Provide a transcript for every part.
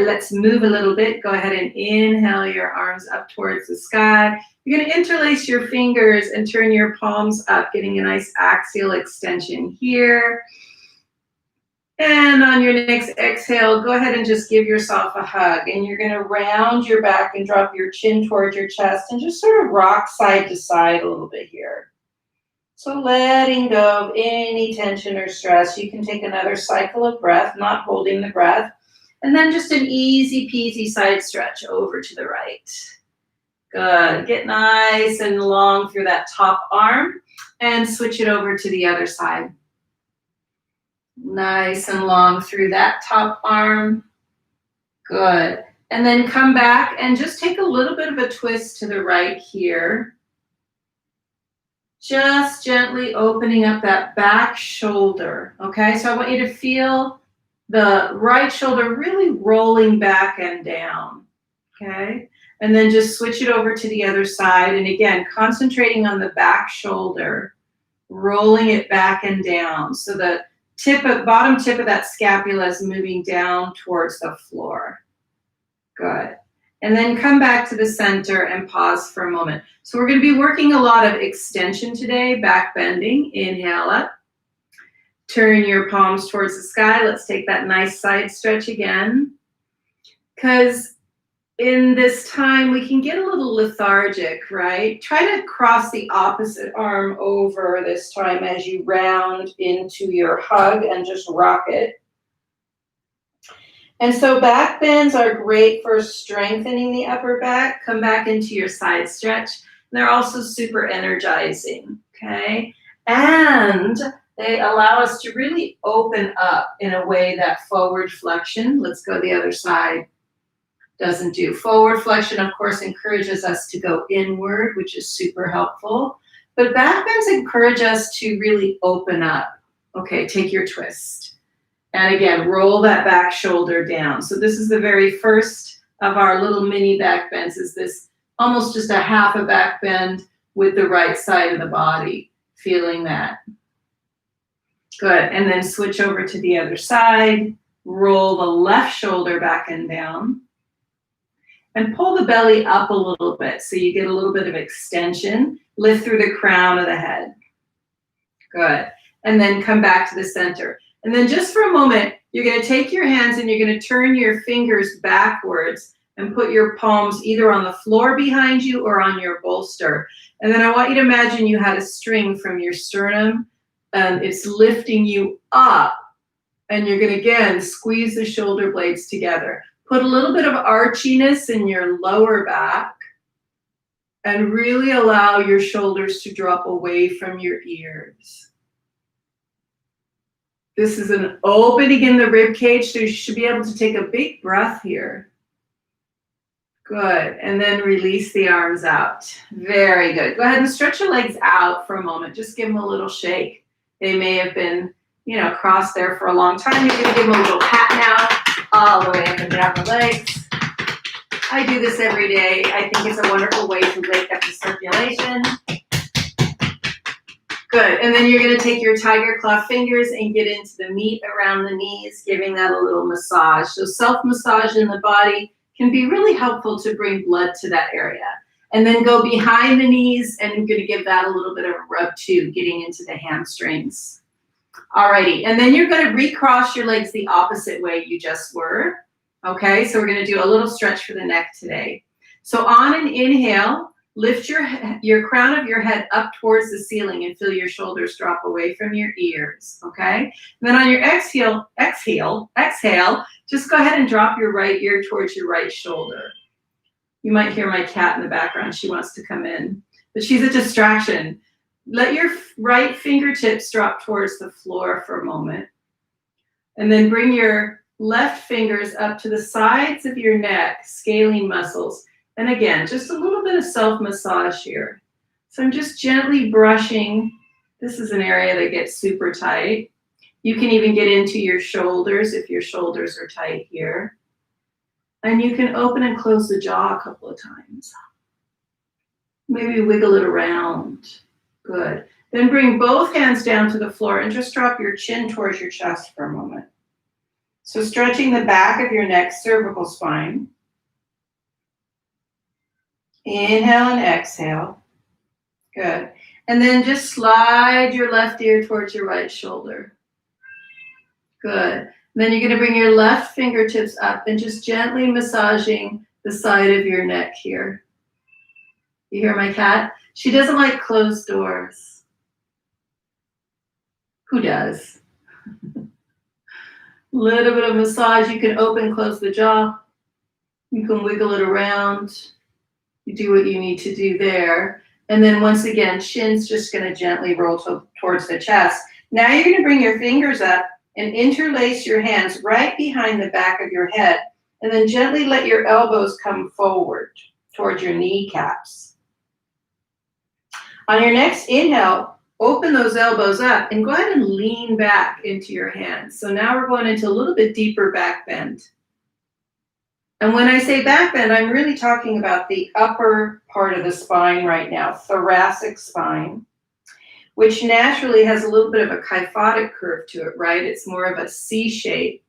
Let's move a little bit. Go ahead and inhale your arms up towards the sky. You're going to interlace your fingers and turn your palms up, getting a nice axial extension here. And on your next exhale, go ahead and just give yourself a hug. And you're going to round your back and drop your chin towards your chest and just sort of rock side to side a little bit here. So letting go of any tension or stress. You can take another cycle of breath, not holding the breath. And then just an easy peasy side stretch over to the right. Good. Get nice and long through that top arm and switch it over to the other side. Nice and long through that top arm. Good. And then come back and just take a little bit of a twist to the right here. Just gently opening up that back shoulder. Okay, so I want you to feel the right shoulder really rolling back and down. Okay, and then just switch it over to the other side. And again, concentrating on the back shoulder, rolling it back and down. So the bottom tip of that scapula is moving down towards the floor. Good. And then come back to the center and pause for a moment. So we're going to be working a lot of extension today, back bending. Inhale up. Turn your palms towards the sky. Let's take that nice side stretch again. Because in this time, we can get a little lethargic, right? Try to cross the opposite arm over this time as you round into your hug and just rock it. And so back bends are great for strengthening the upper back. Come back into your side stretch. And they're also super energizing, okay? And they allow us to really open up in a way that forward flexion, let's go the other side, doesn't do. Forward flexion, of course, encourages us to go inward, which is super helpful. But back bends encourage us to really open up. Okay, take your twist. And again, roll that back shoulder down. So this is the very first of our little mini back bends, is this almost just a half a back bend with the right side of the body. Feeling that. Good. And then switch over to the other side. Roll the left shoulder back and down. And pull the belly up a little bit so you get a little bit of extension. Lift through the crown of the head. Good. And then come back to the center. And then just for a moment, you're going to take your hands and you're going to turn your fingers backwards and put your palms either on the floor behind you or on your bolster. And then I want you to imagine you had a string from your sternum and it's lifting you up. And you're going to, again, squeeze the shoulder blades together. Put a little bit of archiness in your lower back and really allow your shoulders to drop away from your ears. This is an opening in the rib cage, so you should be able to take a big breath here. Good, and then release the arms out. Very good. Go ahead and stretch your legs out for a moment. Just give them a little shake. They may have been, crossed there for a long time. You're going to give them a little pat now, all the way up and down the legs. I do this every day. I think it's a wonderful way to wake up the circulation. Good, and then you're going to take your tiger claw fingers and get into the meat around the knees, giving that a little massage. So self-massage in the body can be really helpful to bring blood to that area. And then go behind the knees, and I'm going to give that a little bit of a rub too, getting into the hamstrings. Alrighty, and then you're going to recross your legs the opposite way you just were. Okay, so we're going to do a little stretch for the neck today. So on an inhale, lift your crown of your head up towards the ceiling and feel your shoulders drop away from your ears, okay? And then on your exhale, just go ahead and drop your right ear towards your right shoulder. You might hear my cat in the background. She wants to come in, but she's a distraction. Let your right fingertips drop towards the floor for a moment. And then bring your left fingers up to the sides of your neck, scaling muscles. And again, just a little bit of self-massage here. So I'm just gently brushing. This is an area that gets super tight. You can even get into your shoulders if your shoulders are tight here. And you can open and close the jaw a couple of times. Maybe wiggle it around. Good. Then bring both hands down to the floor and just drop your chin towards your chest for a moment. So stretching the back of your neck, cervical spine. Inhale and exhale. Good. And then just slide your left ear towards your right shoulder. Good. Then you're going to bring your left fingertips up and just gently massaging the side of your neck here. You hear my cat? She doesn't like closed doors. Who does? Little bit of massage. You can open, close the jaw. You can wiggle it around. You do what you need to do there. And then once again, shin's just going to gently roll towards the chest. Now you're going to bring your fingers up and interlace your hands right behind the back of your head. And then gently let your elbows come forward towards your kneecaps. On your next inhale, open those elbows up and go ahead and lean back into your hands. So now we're going into a little bit deeper back bend. And when I say back bend, I'm really talking about the upper part of the spine right now, thoracic spine, which naturally has a little bit of a kyphotic curve to it, right? It's more of a C shape.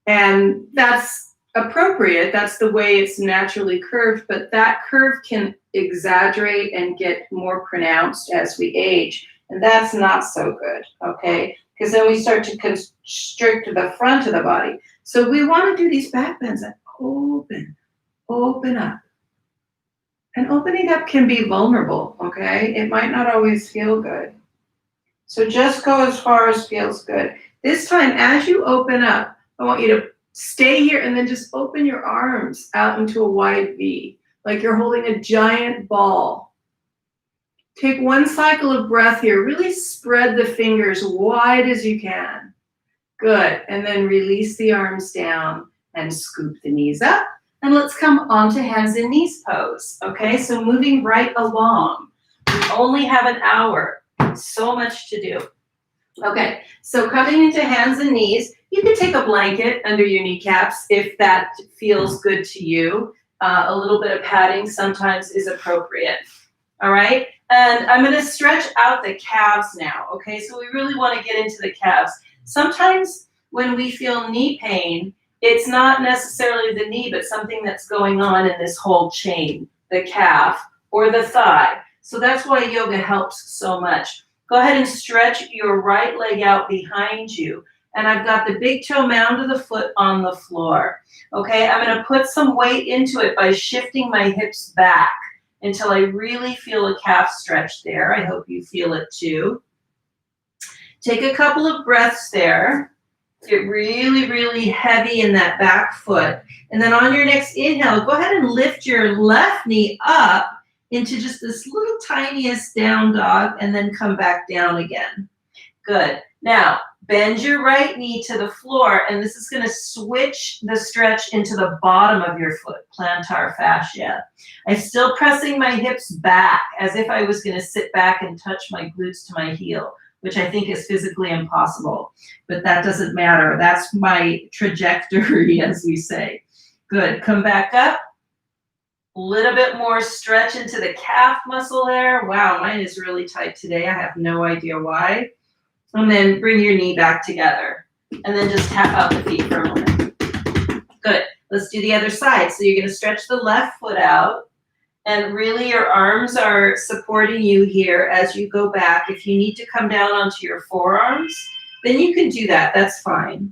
And that's appropriate. That's the way it's naturally curved, but that curve can exaggerate and get more pronounced as we age. And that's not so good, okay? Because then we start to constrict the front of the body. So we want to do these back bends that open up. And opening up can be vulnerable, okay? It might not always feel good. So just go as far as feels good. This time, as you open up, I want you to stay here and then just open your arms out into a wide V, like you're holding a giant ball. Take one cycle of breath here. Really spread the fingers wide as you can. Good. And then release the arms down and scoop the knees up. And let's come on to hands and knees pose. Okay, so moving right along. We only have an hour. So much to do. Okay, so coming into hands and knees, you can take a blanket under your kneecaps if that feels good to you. A little bit of padding sometimes is appropriate. All right, and I'm going to stretch out the calves now. Okay, so we really want to get into the calves. Sometimes when we feel knee pain, it's not necessarily the knee, but something that's going on in this whole chain, the calf or the thigh. So that's why yoga helps so much. Go ahead and stretch your right leg out behind you. And I've got the big toe mound of the foot on the floor. Okay, I'm going to put some weight into it by shifting my hips back until I really feel a calf stretch there. I hope you feel it too. Take a couple of breaths there. Get really, really heavy in that back foot. And then on your next inhale, go ahead and lift your left knee up into just this little tiniest down dog and then come back down again. Good. Now, bend your right knee to the floor, and this is going to switch the stretch into the bottom of your foot, plantar fascia. I'm still pressing my hips back as if I was going to sit back and touch my glutes to my heel, which I think is physically impossible, but that doesn't matter. That's my trajectory, as we say. Good. Come back up. A little bit more stretch into the calf muscle there. Wow, mine is really tight today. I have no idea why. And then bring your knee back together. And then just tap out the feet for a moment. Good. Let's do the other side. So you're going to stretch the left foot out. And really your arms are supporting you here as you go back. If you need to come down onto your forearms, then you can do that. That's fine.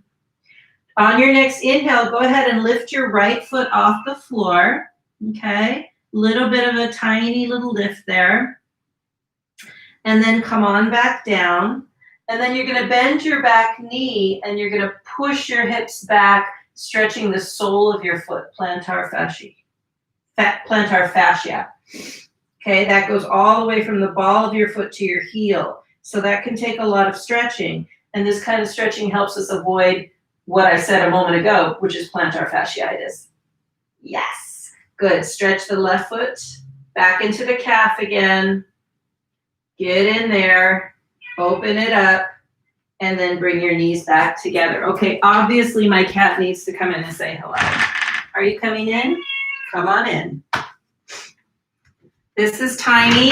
On your next inhale, go ahead and lift your right foot off the floor. Okay, little bit of a tiny little lift there. And then come on back down. And then you're going to bend your back knee and you're going to push your hips back, stretching the sole of your foot, plantar fascia. Plantar fascia. Okay, that goes all the way from the ball of your foot to your heel. So that can take a lot of stretching. And this kind of stretching helps us avoid what I said a moment ago, which is plantar fasciitis. Yes. Good. Stretch the left foot back into the calf again. Get in there. Open it up. And then bring your knees back together. Okay, obviously my cat needs to come in and say hello. Are you coming in? Come on in. This is Tiny.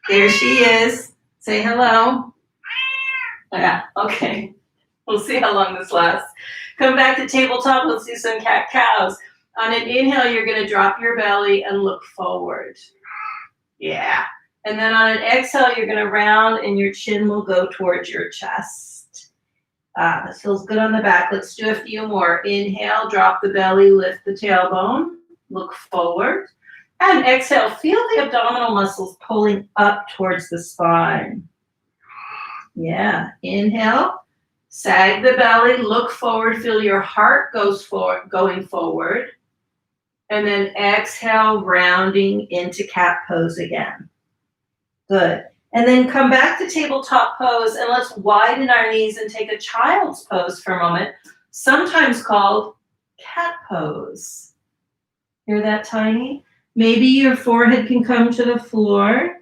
There she is. Say hello. Yeah, okay. We'll see how long this lasts. Come back to tabletop. Let's do some cat-cows. On an inhale, you're going to drop your belly and look forward. Yeah. And then on an exhale, you're going to round and your chin will go towards your chest. This feels good on the back. Let's do a few more. Inhale, drop the belly, lift the tailbone, look forward. And exhale, feel the abdominal muscles pulling up towards the spine. Yeah. Inhale, sag the belly, look forward, feel your heart going forward. And then exhale, rounding into cat pose again. Good. And then come back to tabletop pose and let's widen our knees and take a child's pose for a moment, sometimes called cat pose. Hear that, Tiny? Maybe your forehead can come to the floor.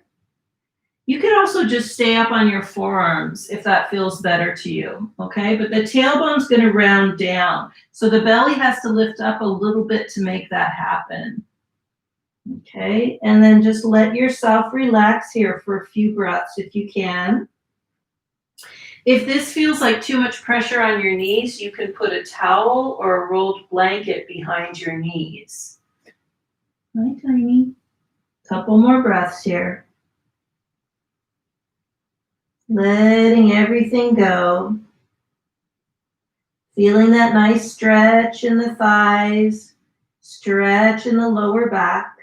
You can also just stay up on your forearms if that feels better to you, okay? But the tailbone's going to round down. So the belly has to lift up a little bit to make that happen. Okay, and then just let yourself relax here for a few breaths if you can. If this feels like too much pressure on your knees, you can put a towel or a rolled blanket behind your knees. Hi, Tiny. Couple more breaths here. Letting everything go. Feeling that nice stretch in the thighs, stretch in the lower back.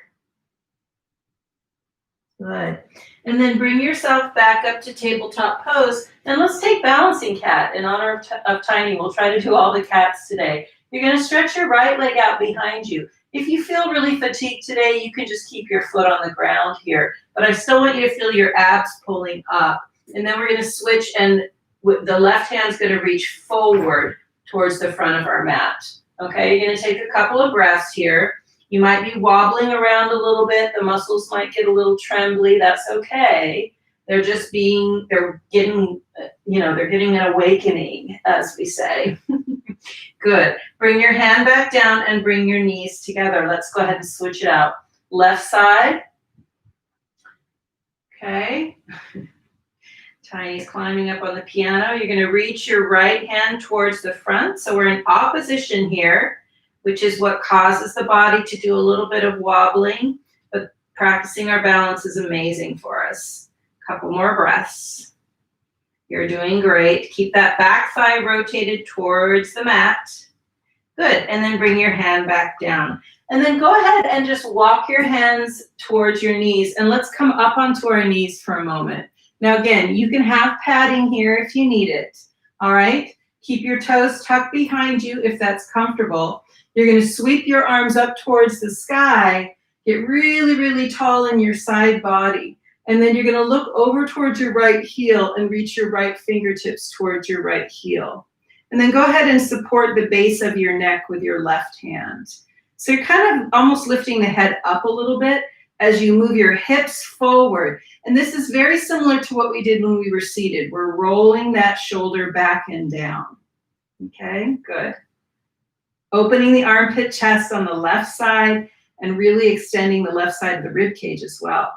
Good. And then bring yourself back up to tabletop pose. And let's take balancing cat in honor of Tiny. We'll try to do all the cats today. You're going to stretch your right leg out behind you. If you feel really fatigued today, you can just keep your foot on the ground here. But I still want you to feel your abs pulling up. And then we're going to switch, and the left hand's going to reach forward towards the front of our mat. Okay, you're going to take a couple of breaths here. You might be wobbling around a little bit. The muscles might get a little trembly. That's okay. They're getting an awakening, as we say. Good. Bring your hand back down and bring your knees together. Let's go ahead and switch it out. Left side. Okay. Tiny's climbing up on the piano. You're going to reach your right hand towards the front. So we're in opposition here, which is what causes the body to do a little bit of wobbling. But practicing our balance is amazing for us. Couple more breaths. You're doing great. Keep that back thigh rotated towards the mat. Good. And then bring your hand back down. And then go ahead and just walk your hands towards your knees. And let's come up onto our knees for a moment. Now, again, you can have padding here if you need it. All right? Keep your toes tucked behind you if that's comfortable. You're going to sweep your arms up towards the sky. Get really, really tall in your side body. And then you're going to look over towards your right heel and reach your right fingertips towards your right heel. And then go ahead and support the base of your neck with your left hand. So you're kind of almost lifting the head up a little bit as you move your hips forward. And this is very similar to what we did when we were seated. We're rolling that shoulder back and down. Okay, good. Opening the armpit chest on the left side and really extending the left side of the rib cage as well.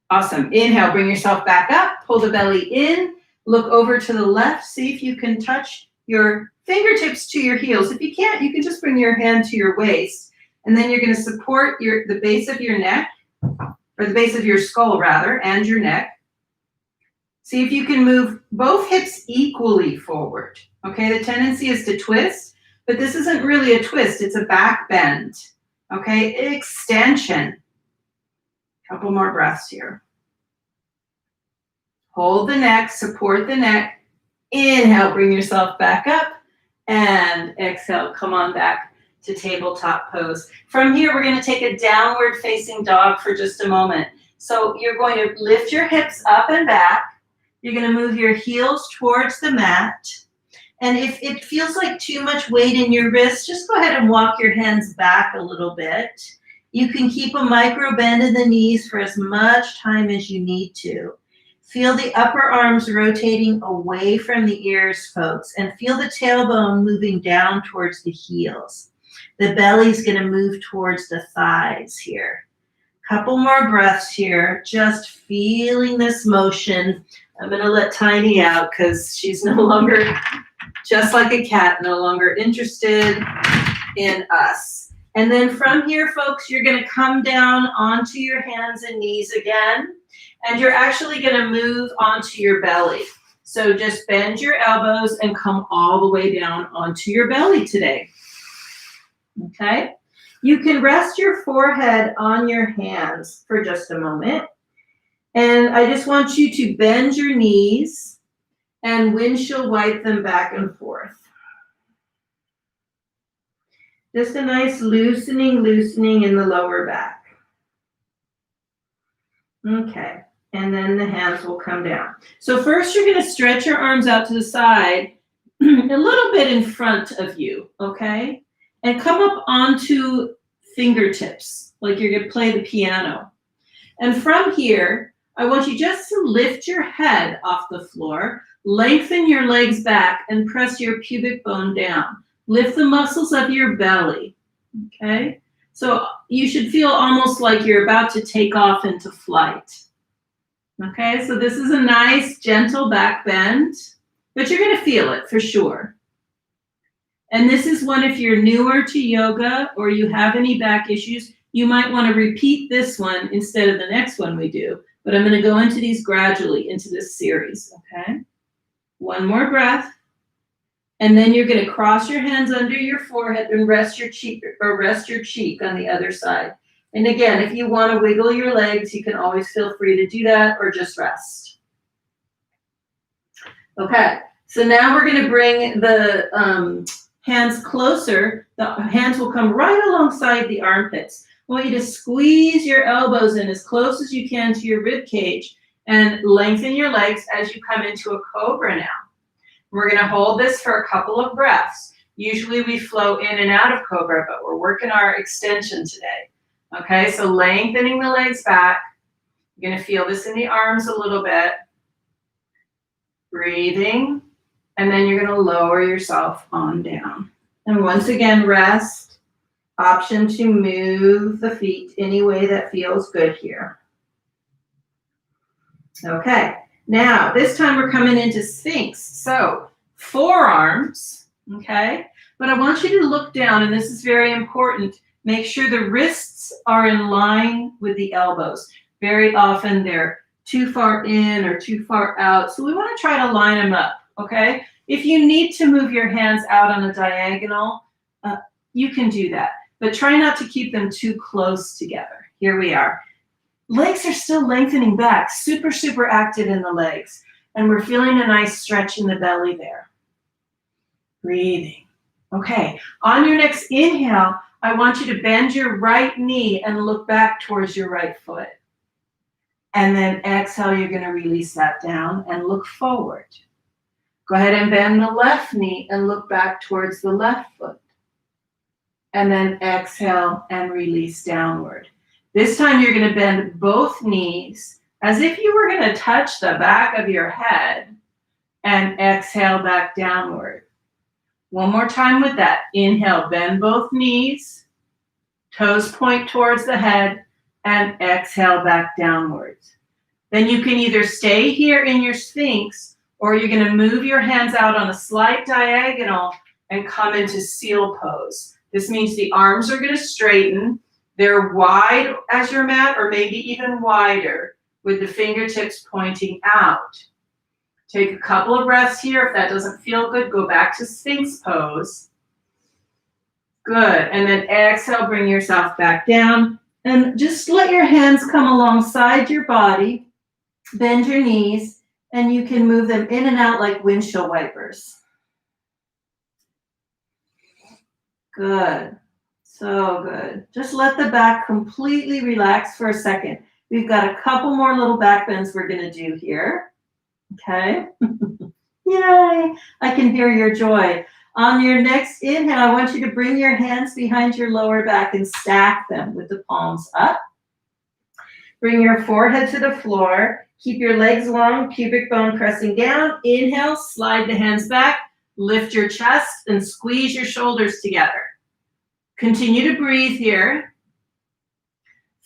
Awesome. Inhale, bring yourself back up, pull the belly in, look over to the left, see if you can touch your fingertips to your heels. If you can't, you can just bring your hand to your waist. And then you're going to support the base of your neck, or the base of your skull rather, and your neck. See if you can move both hips equally forward. Okay, the tendency is to twist, but this isn't really a twist, it's a back bend. Okay, extension. Couple more breaths here. Hold the neck, support the neck. Inhale, bring yourself back up. And exhale, come on back to tabletop pose. From here, we're going to take a downward facing dog for just a moment. So you're going to lift your hips up and back. You're going to move your heels towards the mat. And if it feels like too much weight in your wrists, just go ahead and walk your hands back a little bit. You can keep a micro bend in the knees for as much time as you need to. Feel the upper arms rotating away from the ears, folks, and feel the tailbone moving down towards the heels. The belly's going to move towards the thighs here. Couple more breaths here, just feeling this motion. I'm going to let Tiny out because she's no longer, just like a cat, no longer interested in us. And then from here, folks, you're going to come down onto your hands and knees again, and you're actually going to move onto your belly. So just bend your elbows and come all the way down onto your belly today. Okay? You can rest your forehead on your hands for just a moment. And I just want you to bend your knees and windshield wipe them back and forth. Just a nice loosening in the lower back. Okay, and then the hands will come down. So first you're going to stretch your arms out to the side, a little bit in front of you, okay? And come up onto fingertips, like you're going to play the piano. And from here, I want you just to lift your head off the floor, lengthen your legs back, and press your pubic bone down. Lift the muscles of your belly, okay? So you should feel almost like you're about to take off into flight. Okay, so this is a nice, gentle back bend, but you're going to feel it for sure. And this is one, if you're newer to yoga or you have any back issues, you might want to repeat this one instead of the next one we do. But I'm going to go into these gradually into this series, okay? One more breath. And then you're going to cross your hands under your forehead and rest your cheek on the other side. And again, if you want to wiggle your legs, you can always feel free to do that or just rest. Okay, so now we're going to bring the hands closer. The hands will come right alongside the armpits. I want you to squeeze your elbows in as close as you can to your rib cage and lengthen your legs as you come into a cobra now. We're going to hold this for a couple of breaths. Usually we flow in and out of cobra, but we're working our extension today. Okay, so lengthening the legs back. You're going to feel this in the arms a little bit. Breathing, and then you're going to lower yourself on down. And once again, rest. Option to move the feet any way that feels good here. Okay. Now, this time we're coming into Sphinx. So, forearms, okay? But I want you to look down, and this is very important. Make sure the wrists are in line with the elbows. Very often they're too far in or too far out. So we want to try to line them up, okay? If you need to move your hands out on a diagonal, you can do that. But try not to keep them too close together. Here we are. Legs are still lengthening back, super, super active in the legs. And we're feeling a nice stretch in the belly there. Breathing. Okay, on your next inhale, I want you to bend your right knee and look back towards your right foot. And then exhale, you're going to release that down and look forward. Go ahead and bend the left knee and look back towards the left foot. And then exhale and release downward. This time you're going to bend both knees as if you were going to touch the back of your head and exhale back downward. One more time with that. Inhale, bend both knees, toes point towards the head, and exhale back downwards. Then you can either stay here in your Sphinx, or you're going to move your hands out on a slight diagonal and come into seal pose. This means the arms are going to straighten. They're wide as your mat, or maybe even wider, with the fingertips pointing out. Take a couple of breaths here. If that doesn't feel good, go back to Sphinx pose. Good. And then exhale, bring yourself back down. And just let your hands come alongside your body. Bend your knees, and you can move them in and out like windshield wipers. Good. So good. Just let the back completely relax for a second. We've got a couple more little back bends we're going to do here. Okay. Yay. I can hear your joy. On your next inhale, I want you to bring your hands behind your lower back and stack them with the palms up. Bring your forehead to the floor. Keep your legs long, pubic bone pressing down. Inhale, slide the hands back. Lift your chest and squeeze your shoulders together. Continue to breathe here.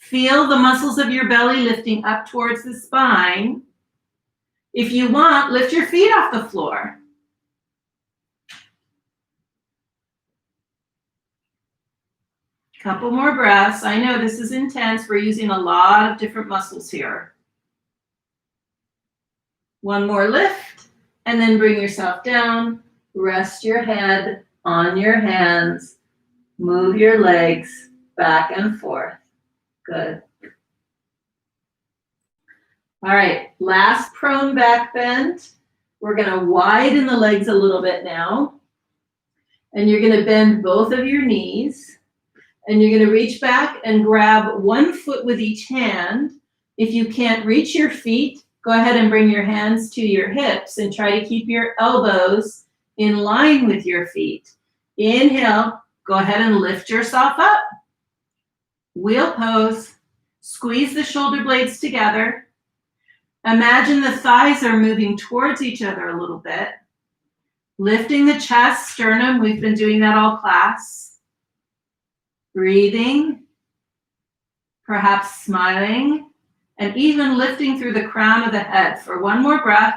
Feel the muscles of your belly lifting up towards the spine. If you want, lift your feet off the floor. Couple more breaths. I know this is intense. We're using a lot of different muscles here. One more lift, and then bring yourself down. Rest your head on your hands. Move your legs back and forth. Good. All right, last prone back bend. We're going to widen the legs a little bit now. And you're going to bend both of your knees. And you're going to reach back and grab one foot with each hand. If you can't reach your feet, go ahead and bring your hands to your hips and try to keep your elbows in line with your feet. Inhale, go ahead and lift yourself up. Wheel pose. Squeeze the shoulder blades together. Imagine the thighs are moving towards each other a little bit. Lifting the chest, sternum. We've been doing that all class. Breathing, perhaps smiling, and even lifting through the crown of the head for one more breath.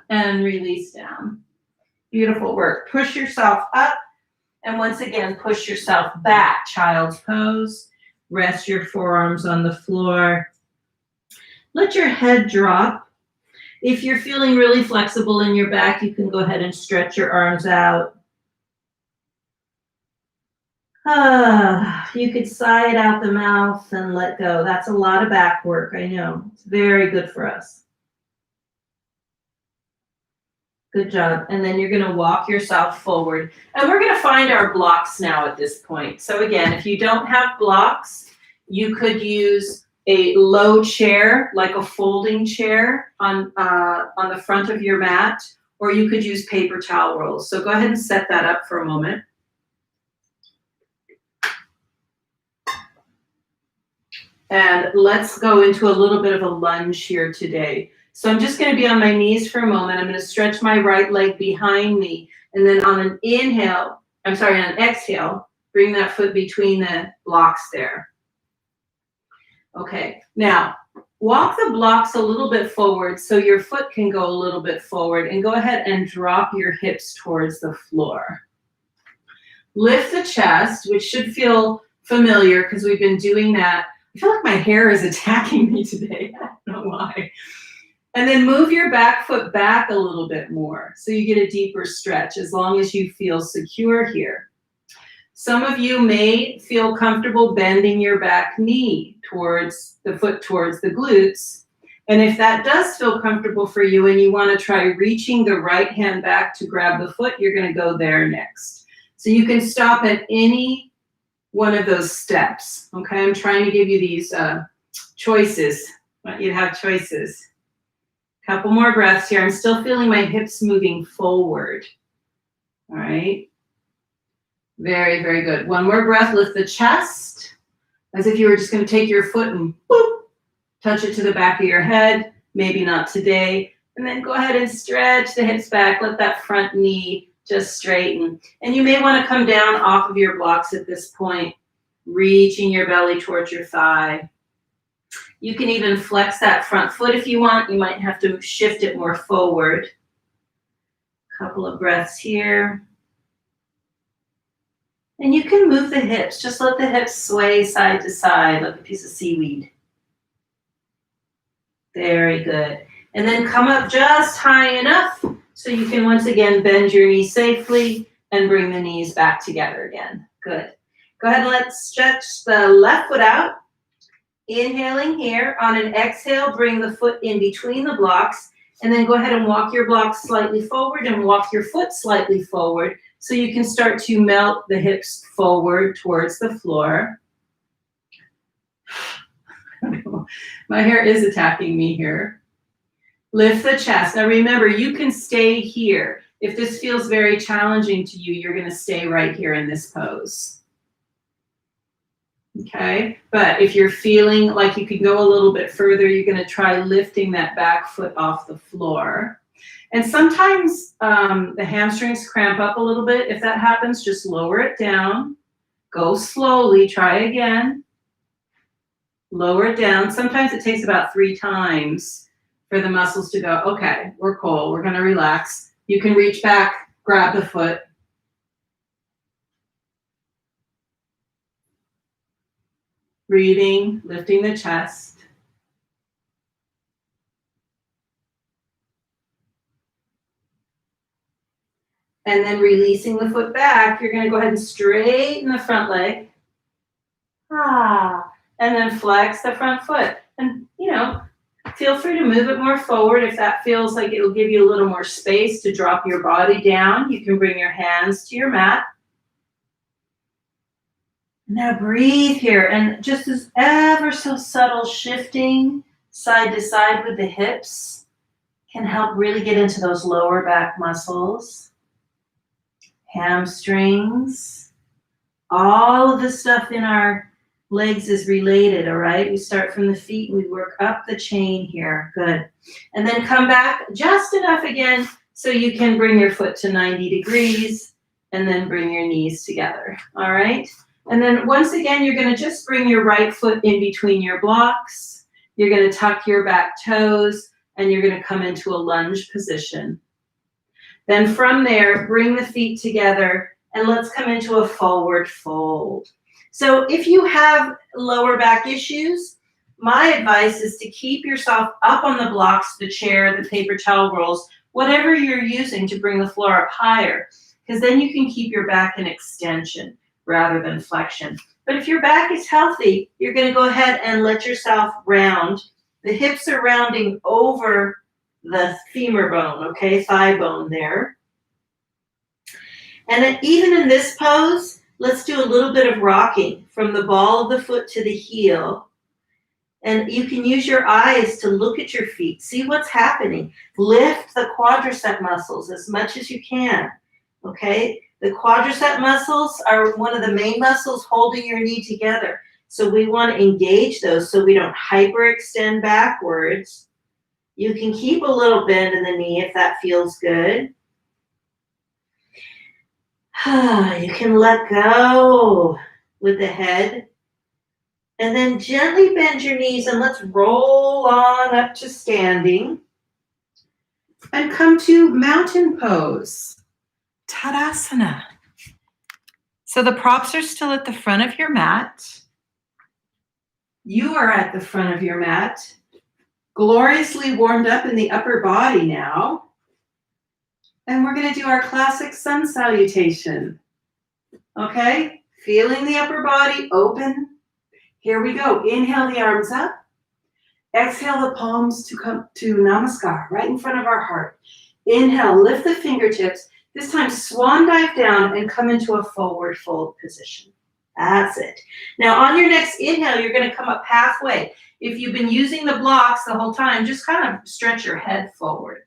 And release down. Beautiful work. Push yourself up, and once again, push yourself back. Child's pose. Rest your forearms on the floor. Let your head drop. If you're feeling really flexible in your back, you can go ahead and stretch your arms out. You could sigh it out the mouth and let go. That's a lot of back work, I know. It's very good for us. Good job. And then you're going to walk yourself forward. And we're going to find our blocks now at this point. So again, if you don't have blocks, you could use a low chair, like a folding chair on the front of your mat, or you could use paper towel rolls. So go ahead and set that up for a moment. And let's go into a little bit of a lunge here today. So I'm just going to be on my knees for a moment. I'm going to stretch my right leg behind me. And then on an inhale, on an exhale, bring that foot between the blocks there. Okay, now walk the blocks a little bit forward so your foot can go a little bit forward, and go ahead and drop your hips towards the floor. Lift the chest, which should feel familiar because we've been doing that. I feel like my hair is attacking me today. I don't know why. And then move your back foot back a little bit more so you get a deeper stretch as long as you feel secure here. Some of you may feel comfortable bending your back knee towards the foot, towards the glutes. And if that does feel comfortable for you and you want to try reaching the right hand back to grab the foot, you're going to go there next. So you can stop at any one of those steps. Okay, I'm trying to give you these choices. I want you to have choices. Couple more breaths here. I'm still feeling my hips moving forward. All right. Very, very good. One more breath. Lift the chest as if you were just going to take your foot and boop, touch it to the back of your head. Maybe not today. And then go ahead and stretch the hips back. Let that front knee just straighten. And you may want to come down off of your blocks at this point, reaching your belly towards your thigh. You can even flex that front foot if you want. You might have to shift it more forward. Couple of breaths here. And you can move the hips. Just let the hips sway side to side like a piece of seaweed. Very good. And then come up just high enough so you can once again bend your knees safely and bring the knees back together again. Good. Go ahead and let's stretch the left foot out. Inhaling here. On an exhale, bring the foot in between the blocks, and then go ahead and walk your blocks slightly forward and walk your foot slightly forward so you can start to melt the hips forward towards the floor. My hair is attacking me here. Lift the chest. Now remember, you can stay here. If this feels very challenging to you, you're going to stay right here in this pose. Okay, but if you're feeling like you could go a little bit further, you're going to try lifting that back foot off the floor. And sometimes the hamstrings cramp up a little bit. If that happens, just lower it down. Go slowly. Try again. Lower it down. Sometimes it takes about 3 times for the muscles to go, okay, we're cool, we're gonna relax. You can reach back, grab the foot. Breathing, lifting the chest. And then releasing the foot back, you're gonna go ahead and straighten the front leg. And then flex the front foot. And, feel free to move it more forward if that feels like it'll give you a little more space to drop your body down. You can bring your hands to your mat. Now breathe here, and just this ever so subtle shifting side to side with the hips can help really get into those lower back muscles, hamstrings. All of the stuff in our legs is related, all right? We start from the feet and we work up the chain here. Good. And then come back just enough again so you can bring your foot to 90 degrees and then bring your knees together, all right? And then once again, you're going to just bring your right foot in between your blocks. You're going to tuck your back toes and you're going to come into a lunge position. Then from there, bring the feet together and let's come into a forward fold. So if you have lower back issues, my advice is to keep yourself up on the blocks, the chair, the paper towel rolls, whatever you're using to bring the floor up higher, because then you can keep your back in extension rather than flexion. But if your back is healthy, you're going to go ahead and let yourself round. The hips are rounding over the femur bone, okay, thigh bone there. And then even in this pose, let's do a little bit of rocking from the ball of the foot to the heel. And you can use your eyes to look at your feet, see what's happening. Lift the quadricep muscles as much as you can, okay? The quadricep muscles are one of the main muscles holding your knee together. So we want to engage those so we don't hyperextend backwards. You can keep a little bend in the knee if that feels good. You can let go with the head. And then gently bend your knees and let's roll on up to standing. And come to mountain pose. Tadasana. So the props are still at the front of your mat. You are at the front of your mat, gloriously warmed up in the upper body now. And we're going to do our classic sun salutation. Okay? Feeling the upper body open. Here we go. Inhale the arms up. Exhale the palms to come to namaskar, right in front of our heart. Inhale, lift the fingertips. This time, swan dive down and come into a forward fold position. That's it. Now, on your next inhale, you're going to come up halfway. If you've been using the blocks the whole time, just kind of stretch your head forward.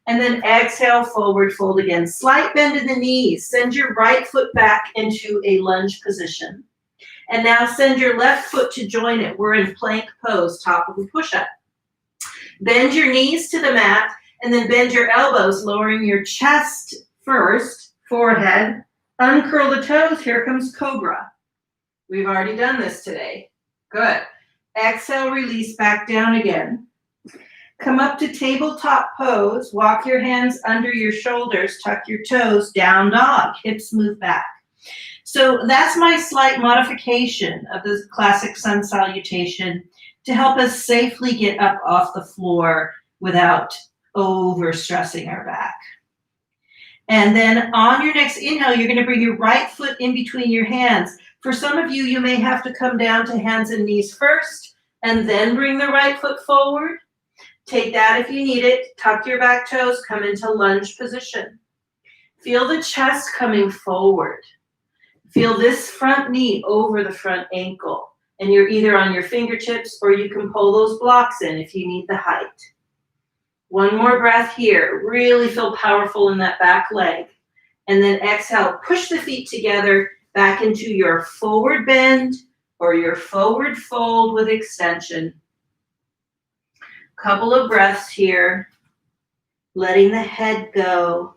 And then exhale, forward fold again. Slight bend in the knees. Send your right foot back into a lunge position. And now send your left foot to join it. We're in plank pose, top of a push-up. Bend your knees to the mat, and then bend your elbows, lowering your chest first, forehead. Uncurl the toes. Here comes cobra. We've already done this today. Good. Exhale, release back down again. Come up to tabletop pose. Walk your hands under your shoulders. Tuck your toes. Down dog. Hips move back. So that's my slight modification of the classic sun salutation to help us safely get up off the floor without overstressing our back. And then on your next inhale, you're going to bring your right foot in between your hands. For some of you, you may have to come down to hands and knees first and then bring the right foot forward. Take that if you need it. Tuck your back toes, come into lunge position. Feel the chest coming forward. Feel this front knee over the front ankle. And you're either on your fingertips or you can pull those blocks in if you need the height. One more breath here. Really feel powerful in that back leg. And then exhale, push the feet together back into your forward bend or your forward fold with extension. Couple of breaths here. Letting the head go.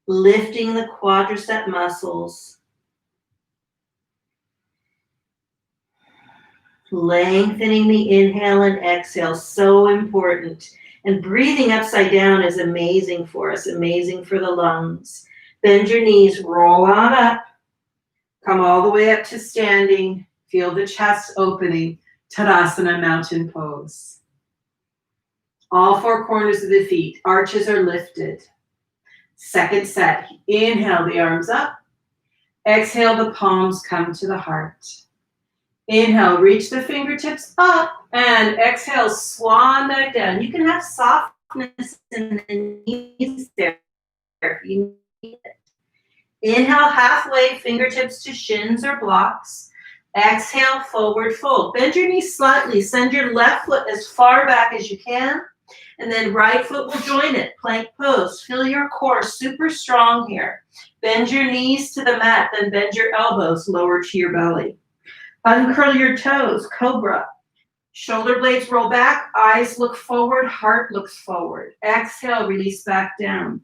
Lifting the quadricep muscles. Lengthening the inhale and exhale, so important. And breathing upside down is amazing for us, amazing for the lungs. Bend your knees, roll on up. Come all the way up to standing. Feel the chest opening. Tadasana, mountain pose. All four corners of the feet, arches are lifted. Second set, inhale the arms up. Exhale, the palms come to the heart. Inhale, reach the fingertips up, and exhale, swan back down. You can have softness in the knees there if you need it. Inhale, halfway, fingertips to shins or blocks. Exhale, forward fold. Bend your knees slightly. Send your left foot as far back as you can, and then right foot will join it. Plank pose. Feel your core super strong here. Bend your knees to the mat, then bend your elbows lower to your belly. Uncurl your toes, cobra. Shoulder blades roll back, eyes look forward, heart looks forward. Exhale, release back down.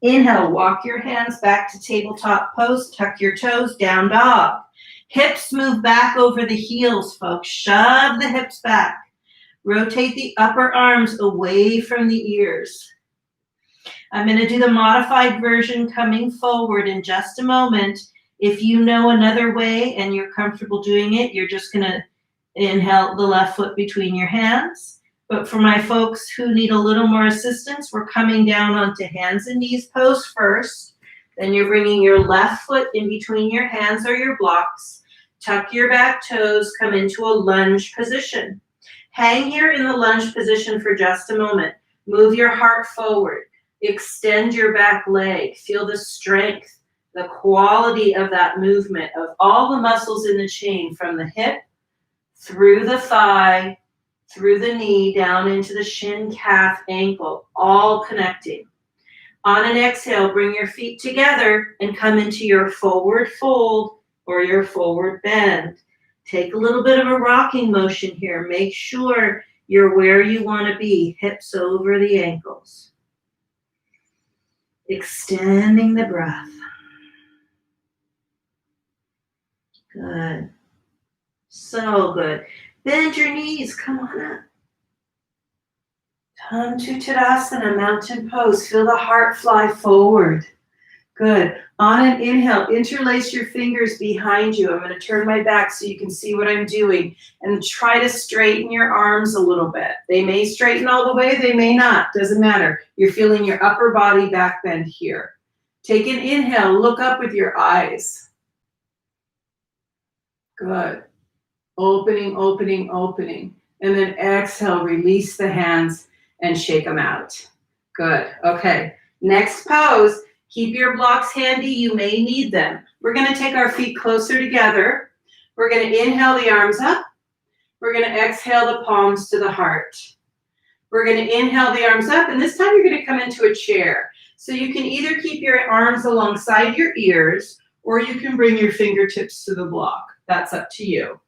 Inhale, walk your hands back to tabletop pose, tuck your toes, down dog. Hips move back over the heels, folks. Shove the hips back. Rotate the upper arms away from the ears. I'm going to do the modified version coming forward in just a moment. If you know another way and you're comfortable doing it, you're just going to inhale the left foot between your hands. But for my folks who need a little more assistance, we're coming down onto hands and knees pose first. Then you're bringing your left foot in between your hands or your blocks. Tuck your back toes, come into a lunge position. Hang here in the lunge position for just a moment. Move your heart forward. Extend your back leg. Feel the strength, the quality of that movement of all the muscles in the chain from the hip, through the thigh, through the knee, down into the shin, calf, ankle, all connecting. On an exhale, bring your feet together and come into your forward fold or your forward bend. Take a little bit of a rocking motion here. Make sure you're where you want to be, hips over the ankles. Extending the breath. Good. So good. Bend your knees. Come on up. Come to Tadasana, mountain pose. Feel the heart fly forward. Good. On an inhale, interlace your fingers behind you. I'm going to turn my back so you can see what I'm doing. And try to straighten your arms a little bit. They may straighten all the way, they may not. Doesn't matter. You're feeling your upper body back bend here. Take an inhale. Look up with your eyes. Good. Opening, opening, opening. And then exhale, release the hands and shake them out. Good. Okay. Next pose. Keep your blocks handy. You may need them. We're going to take our feet closer together. We're going to inhale the arms up. We're going to exhale the palms to the heart. We're going to inhale the arms up, and this time you're going to come into a chair. So you can either keep your arms alongside your ears, or you can bring your fingertips to the block. That's up to you.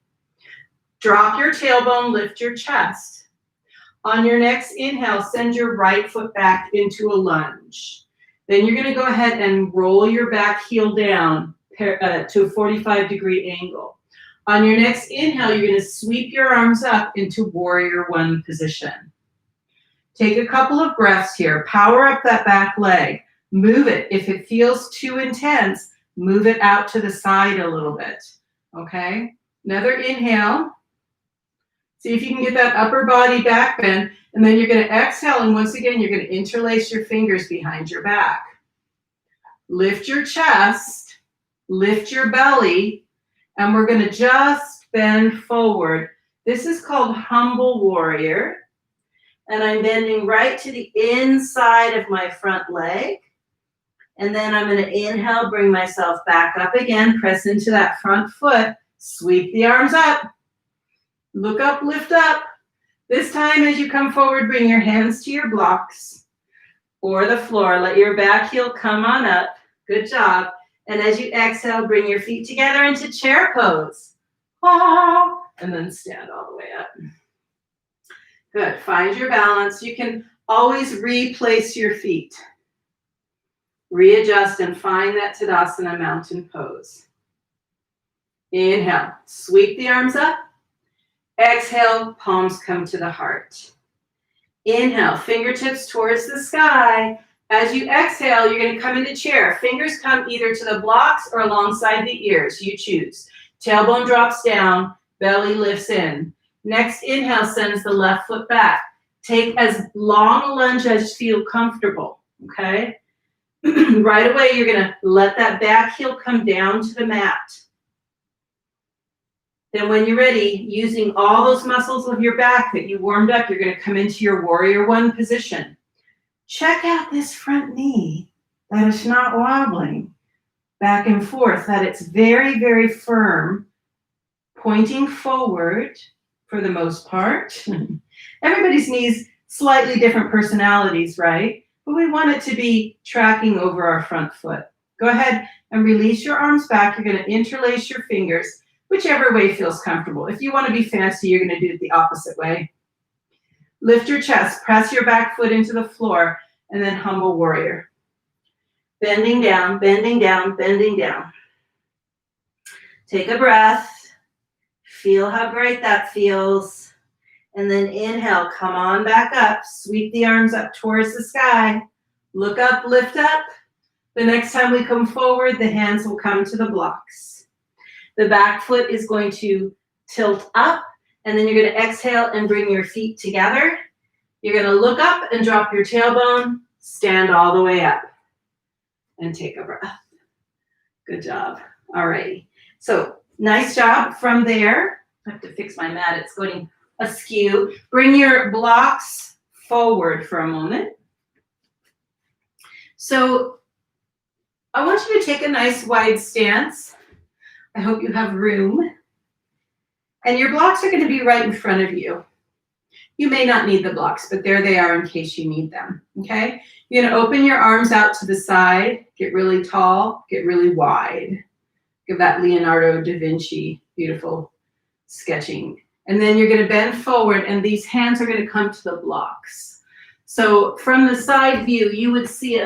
Drop your tailbone, lift your chest. On your next inhale, send your right foot back into a lunge. Then you're going to go ahead and roll your back heel down to a 45-degree angle. On your next inhale, you're going to sweep your arms up into warrior one position. Take a couple of breaths here. Power up that back leg. Move it. If it feels too intense, move it out to the side a little bit. Okay? Another inhale. See if you can get that upper body back bend. And then you're going to exhale, and once again, you're going to interlace your fingers behind your back. Lift your chest, lift your belly, and we're going to just bend forward. This is called humble warrior. And I'm bending right to the inside of my front leg. And then I'm going to inhale, bring myself back up again, press into that front foot, sweep the arms up, look up, lift up. This time as you come forward, bring your hands to your blocks or the floor. Let your back heel come on up. Good job. And as you exhale, bring your feet together into chair pose. Ah, and then stand all the way up. Good. Find your balance. You can always replace your feet. Readjust and find that Tadasana mountain pose. Inhale. Sweep the arms up. Exhale, palms come to the heart. Inhale, fingertips towards the sky. As you exhale, you're going to come into chair. Fingers come either to the blocks or alongside the ears. You choose. Tailbone drops down, belly lifts in. Next inhale sends the left foot back. Take as long a lunge as you feel comfortable, okay? Right away, you're going to let that back heel come down to the mat. Then when you're ready, using all those muscles of your back that you warmed up, you're going to come into your warrior one position. Check out this front knee, that it's not wobbling back and forth, that it's very, very firm, pointing forward for the most part. Everybody's knees, slightly different personalities, right? But we want it to be tracking over our front foot. Go ahead and release your arms back. You're going to interlace your fingers, whichever way feels comfortable. If you want to be fancy, you're going to do it the opposite way. Lift your chest, press your back foot into the floor, and then humble warrior. Bending down, bending down, bending down. Take a breath. Feel how great that feels. And then inhale, come on back up. Sweep the arms up towards the sky. Look up, lift up. The next time we come forward, the hands will come to the blocks. The back foot is going to tilt up, and then you're going to exhale and bring your feet together. You're going to look up and drop your tailbone, stand all the way up, and take a breath. Good job. All righty. So nice job from there. I have to fix my mat. It's going askew. Bring your blocks forward for a moment. So I want you to take a nice wide stance. I hope you have room. And your blocks are going to be right in front of you. You may not need the blocks, but there they are in case you need them, okay? You're going to open your arms out to the side, get really tall, get really wide. Give that Leonardo da Vinci beautiful sketching. And then you're going to bend forward, and these hands are going to come to the blocks. So from the side view, you would see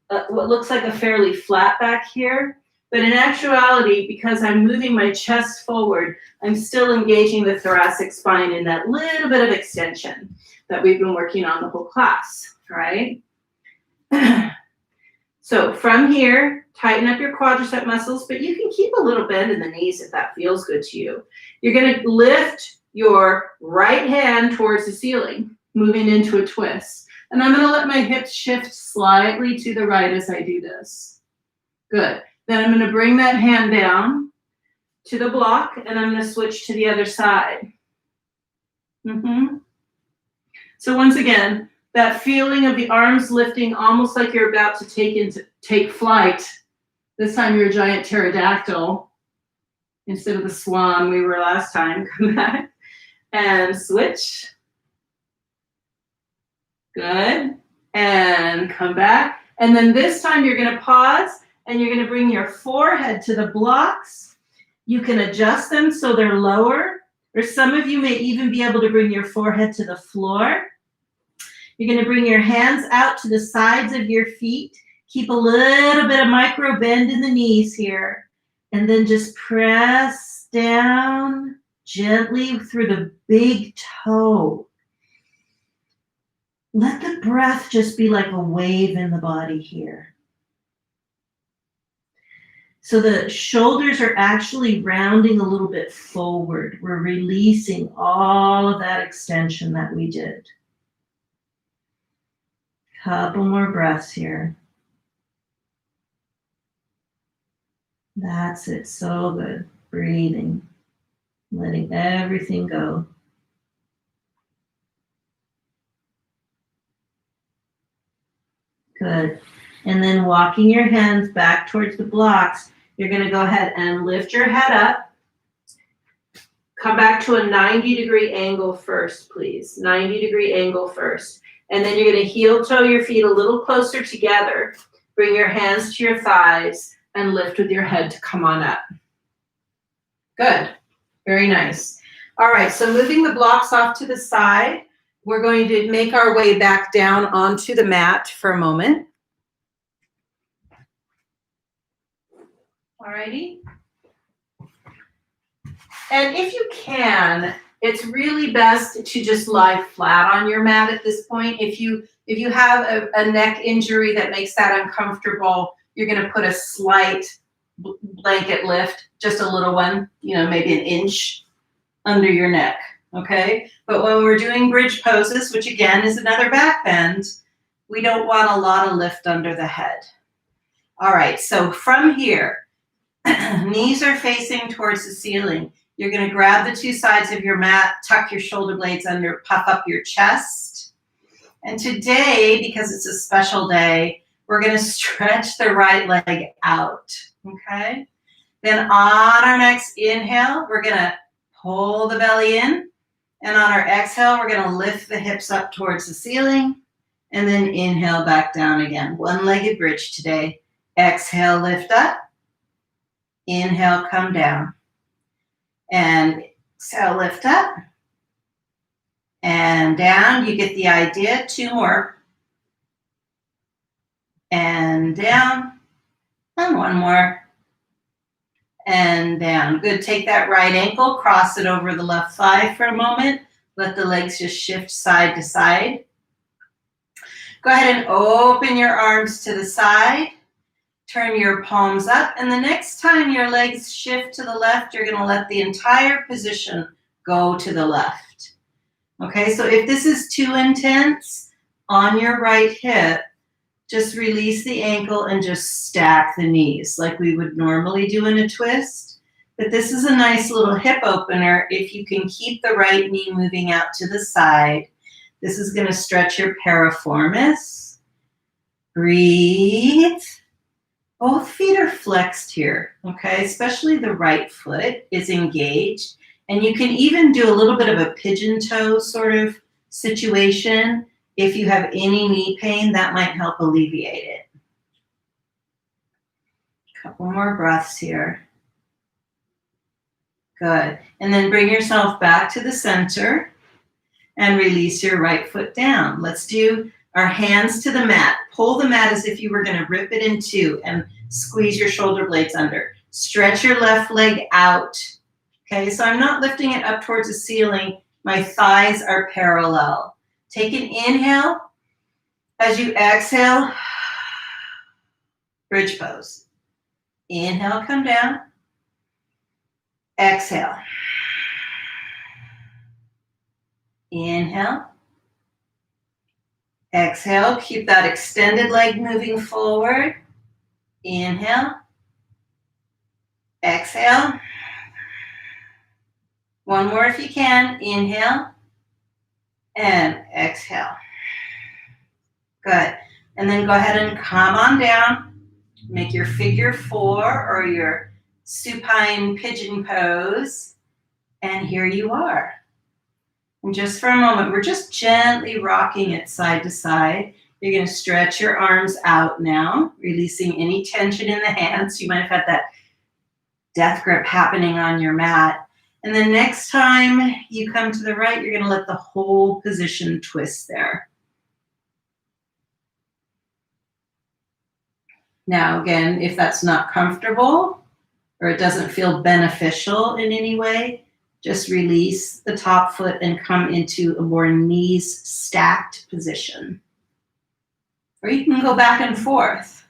what looks like a fairly flat back here. But in actuality, because I'm moving my chest forward, I'm still engaging the thoracic spine in that little bit of extension that we've been working on the whole class, all right? So from here, tighten up your quadricep muscles, but you can keep a little bend in the knees if that feels good to you. You're going to lift your right hand towards the ceiling, moving into a twist. And I'm going to let my hips shift slightly to the right as I do this. Good. Then I'm going to bring that hand down to the block, and I'm going to switch to the other side. So once again, that feeling of the arms lifting almost like you're about to take flight. This time you're a giant pterodactyl instead of the swan we were last time. Come back and switch. Good. And come back. And then this time you're going to pause. And you're going to bring your forehead to the blocks. You can adjust them so they're lower, or some of you may even be able to bring your forehead to the floor. You're going to bring your hands out to the sides of your feet. Keep a little bit of micro bend in the knees here. And then just press down gently through the big toe. Let the breath just be like a wave in the body here. So the shoulders are actually rounding a little bit forward. We're releasing all of that extension that we did. Couple more breaths here. That's it, so good. Breathing, letting everything go. Good. And then walking your hands back towards the blocks, you're going to go ahead and lift your head up. Come back to a 90-degree angle first, please. 90-degree angle first. And then you're going to heel toe your feet a little closer together. Bring your hands to your thighs and lift with your head to come on up. Good. Very nice. All right, so moving the blocks off to the side, we're going to make our way back down onto the mat for a moment. All righty. And if you can, it's really best to just lie flat on your mat at this point. If you have a neck injury that makes that uncomfortable, you're going to put a slight blanket lift, just a little one, maybe an inch under your neck, okay? But when we're doing bridge poses, which again is another back bend, we don't want a lot of lift under the head. All right, so from here, knees are facing towards the ceiling. You're going to grab the two sides of your mat, tuck your shoulder blades under, puff up your chest. And today, because it's a special day, we're going to stretch the right leg out, okay? Then on our next inhale, we're going to pull the belly in. And on our exhale, we're going to lift the hips up towards the ceiling. And then inhale back down again. One-legged bridge today. Exhale, lift up. Inhale, come down. And exhale, lift up. And down. You get the idea. Two more. And down. And one more. And down. Good. Take that right ankle, cross it over the left thigh for a moment. Let the legs just shift side to side. Go ahead and open your arms to the side. Turn your palms up. And the next time your legs shift to the left, you're going to let the entire position go to the left. Okay, so if this is too intense on your right hip, just release the ankle and just stack the knees like we would normally do in a twist. But this is a nice little hip opener if you can keep the right knee moving out to the side. This is going to stretch your piriformis. Breathe. Both feet are flexed here, okay? Especially the right foot is engaged. And you can even do a little bit of a pigeon toe sort of situation. If you have any knee pain, that might help alleviate it. Couple more breaths here. Good. And then bring yourself back to the center and release your right foot down. Let's do our hands to the mat. Pull the mat as if you were going to rip it in two and squeeze your shoulder blades under. Stretch your left leg out. Okay, so I'm not lifting it up towards the ceiling. My thighs are parallel. Take an inhale. As you exhale, bridge pose. Inhale, come down. Exhale. Inhale. Exhale. Keep that extended leg moving forward. Inhale. Exhale. One more if you can. Inhale. And exhale. Good. And then go ahead and come on down. Make your figure four or your supine pigeon pose. And here you are. And just for a moment, we're just gently rocking it side to side. You're going to stretch your arms out now, releasing any tension in the hands. You might have had that death grip happening on your mat. And then next time you come to the right, you're going to let the whole position twist there. Now, again, if that's not comfortable or it doesn't feel beneficial in any way, just release the top foot and come into a more knees stacked position. Or you can go back and forth.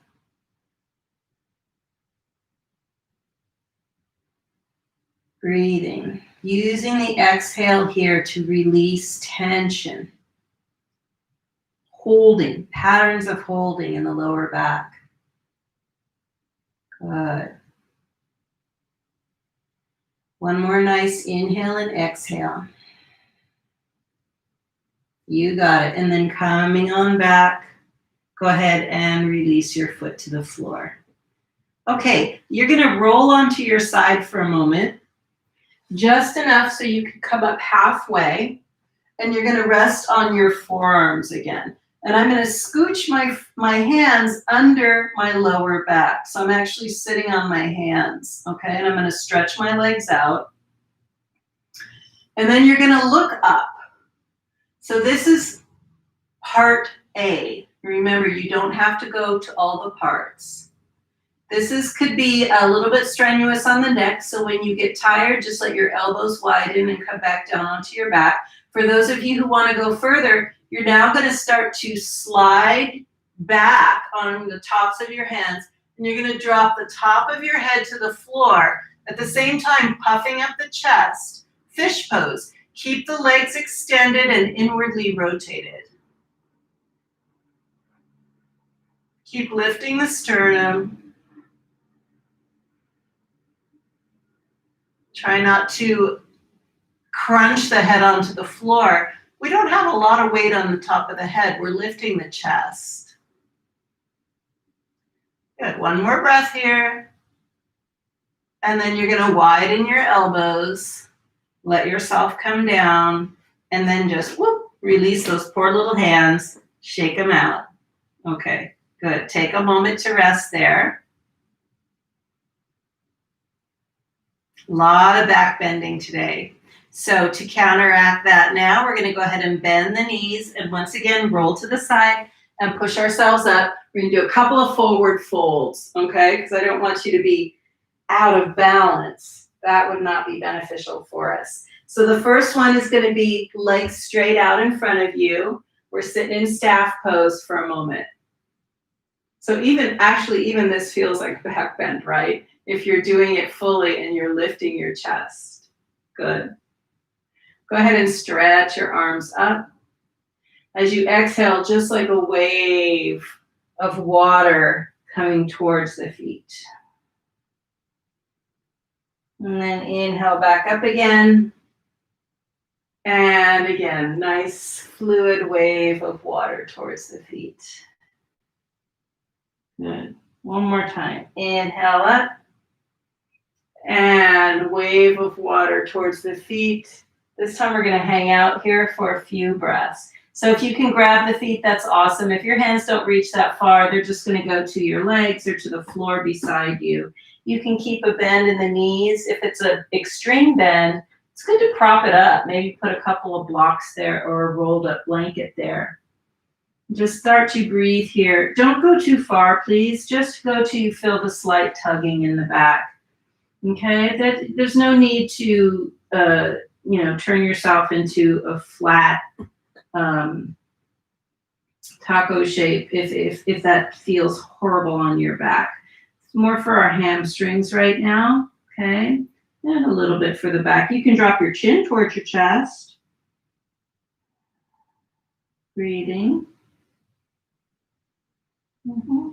Breathing, using the exhale here to release tension. Holding, patterns of holding in the lower back. Good. One more nice inhale and exhale. You got it. And then coming on back, go ahead and release your foot to the floor. Okay, you're going to roll onto your side for a moment, just enough so you can come up halfway, and you're going to rest on your forearms again. And I'm going to scooch my hands under my lower back. So I'm actually sitting on my hands, okay? And I'm going to stretch my legs out. And then you're going to look up. So this is part A. Remember, you don't have to go to all the parts. Could be a little bit strenuous on the neck, so when you get tired, just let your elbows widen and come back down onto your back. For those of you who want to go further, you're now going to start to slide back on the tops of your hands, and you're going to drop the top of your head to the floor, at the same time puffing up the chest. Fish pose. Keep the legs extended and inwardly rotated. Keep lifting the sternum. Try not to crunch the head onto the floor. We don't have a lot of weight on the top of the head. We're lifting the chest. Good. One more breath here. And then you're going to widen your elbows. Let yourself come down. And then just whoop, release those poor little hands. Shake them out. Okay, good. Take a moment to rest there. A lot of back bending today. So to counteract that now, we're going to go ahead and bend the knees and once again roll to the side and push ourselves up. We're going to do a couple of forward folds, okay? Because I don't want you to be out of balance. That would not be beneficial for us. So the first one is going to be legs straight out in front of you. We're sitting in staff pose for a moment. So even this feels like back bend, right? If you're doing it fully and you're lifting your chest. Good. Go ahead and stretch your arms up. As you exhale, just like a wave of water coming towards the feet. And then inhale back up again. And again, nice fluid wave of water towards the feet. Good. One more time. Inhale up. And wave of water towards the feet. This time we're going to hang out here for a few breaths. So if you can grab the feet, that's awesome. If your hands don't reach that far, they're just going to go to your legs or to the floor beside you. You can keep a bend in the knees. If it's an extreme bend, it's good to prop it up. Maybe put a couple of blocks there or a rolled up blanket there. Just start to breathe here. Don't go too far, please. Just go till you feel the slight tugging in the back. Okay, there's no need to, turn yourself into a flat taco shape if that feels horrible on your back. It's more for our hamstrings right now, okay? And a little bit for the back. You can drop your chin towards your chest. Breathing. Mm-hmm.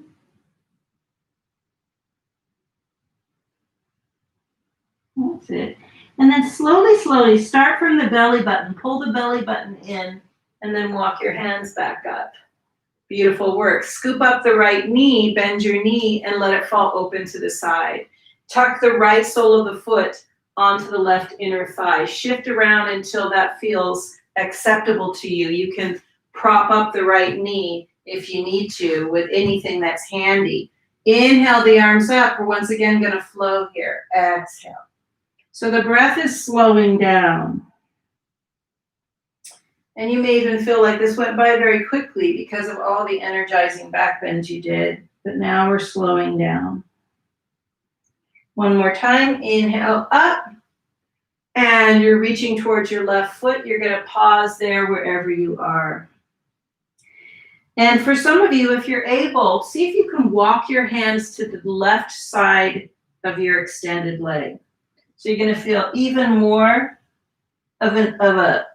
That's it. And then slowly start from the belly button. Pull the belly button in and then walk your hands back up. Beautiful work. Scoop up the right knee, bend your knee, and let it fall open to the side. Tuck the right sole of the foot onto the left inner thigh. Shift around until that feels acceptable to you. You can prop up the right knee if you need to with anything that's handy. Inhale the arms up. We're once again going to flow here. Exhale. So the breath is slowing down. And you may even feel like this went by very quickly because of all the energizing back bends you did. But now we're slowing down. One more time. Inhale up. And you're reaching towards your left foot. You're going to pause there wherever you are. And for some of you, if you're able, see if you can walk your hands to the left side of your extended leg. So you're going to feel even more of a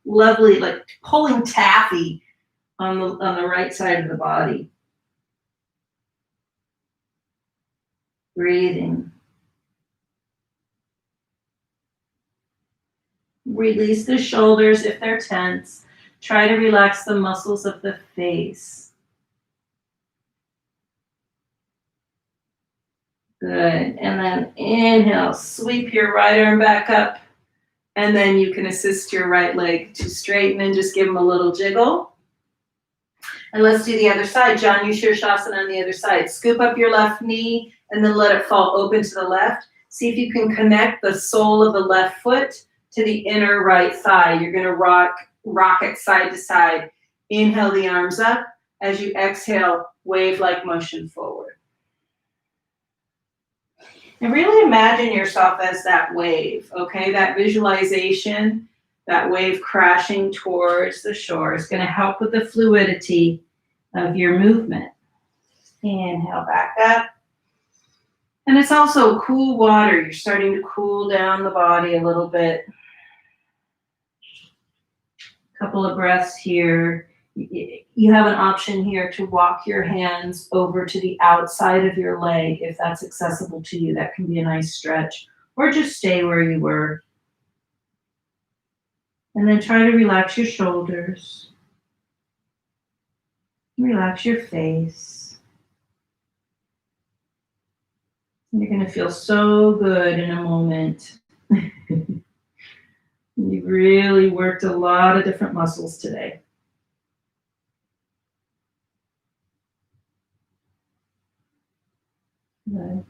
lovely, like pulling taffy on the right side of the body. Breathing. Release the shoulders if they're tense. Try to relax the muscles of the face. Good. And then inhale, sweep your right arm back up. And then you can assist your right leg to straighten and just give them a little jiggle. And let's do the other side. Janu Shirshasana on the other side. Scoop up your left knee and then let it fall open to the left. See if you can connect the sole of the left foot to the inner right thigh. You're going to rock it side to side. Inhale the arms up. As you exhale, wave-like motion forward. And really imagine yourself as that wave, okay? That visualization, that wave crashing towards the shore is going to help with the fluidity of your movement. Inhale back up. And it's also cool water. You're starting to cool down the body a little bit. Couple of breaths here. You have an option here to walk your hands over to the outside of your leg if that's accessible to you. That can be a nice stretch. Or just stay where you were. And then try to relax your shoulders. Relax your face. You're going to feel so good in a moment. You've really worked a lot of different muscles today. Good.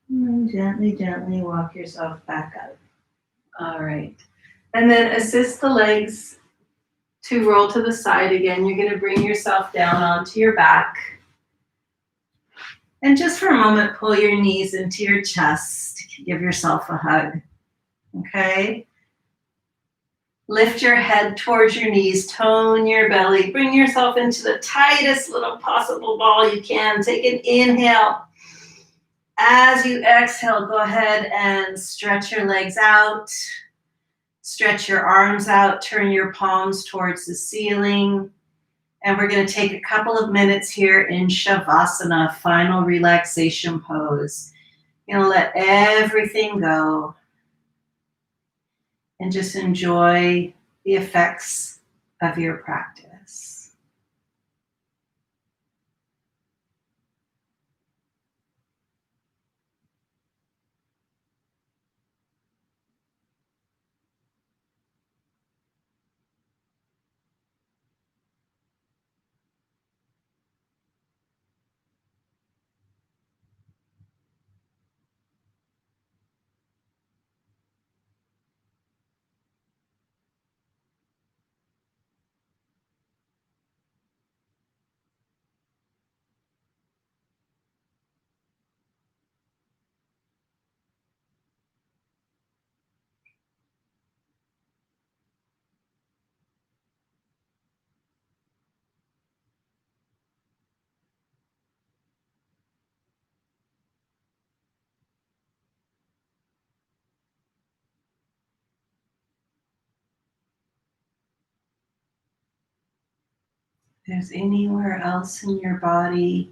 And gently, gently walk yourself back up. All right. And then assist the legs to roll to the side again. You're going to bring yourself down onto your back. And just for a moment, pull your knees into your chest. Give yourself a hug. Okay? Lift your head towards your knees. Tone your belly. Bring yourself into the tightest little possible ball you can. Take an inhale. As you exhale, go ahead and stretch your legs out. Stretch your arms out. Turn your palms towards the ceiling. And we're going to take a couple of minutes here in Shavasana, final relaxation pose. You're going to let everything go and just enjoy the effects of your practice. If there's anywhere else in your body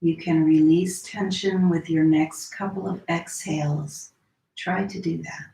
you can release tension with your next couple of exhales, try to do that.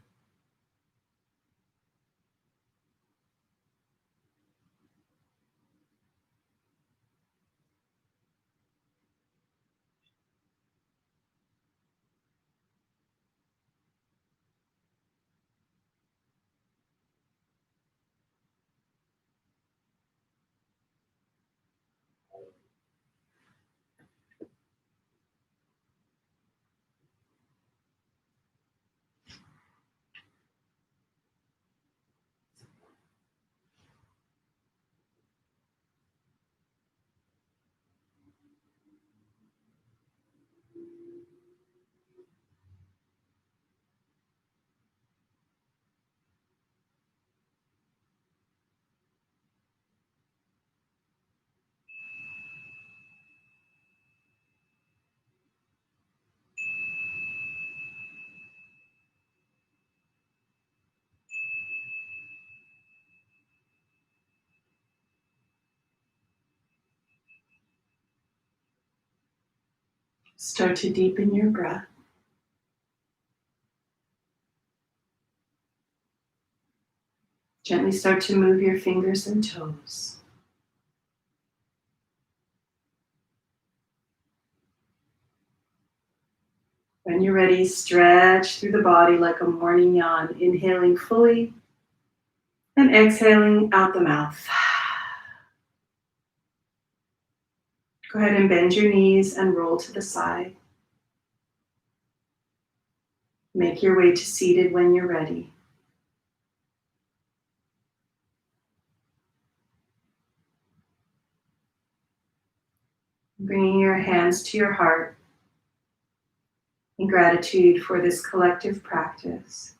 Start to deepen your breath. Gently start to move your fingers and toes. When you're ready, stretch through the body like a morning yawn, inhaling fully and exhaling out the mouth. Go ahead and bend your knees and roll to the side. Make your way to seated when you're ready. Bringing your hands to your heart. In gratitude for this collective practice,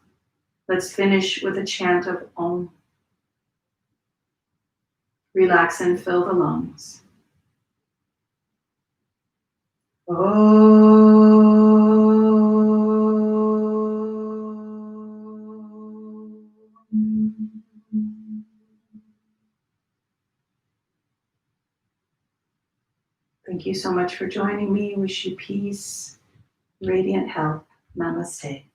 let's finish with a chant of Om. Relax and fill the lungs. Thank you so much for joining me. Wish you peace, radiant health. Namaste.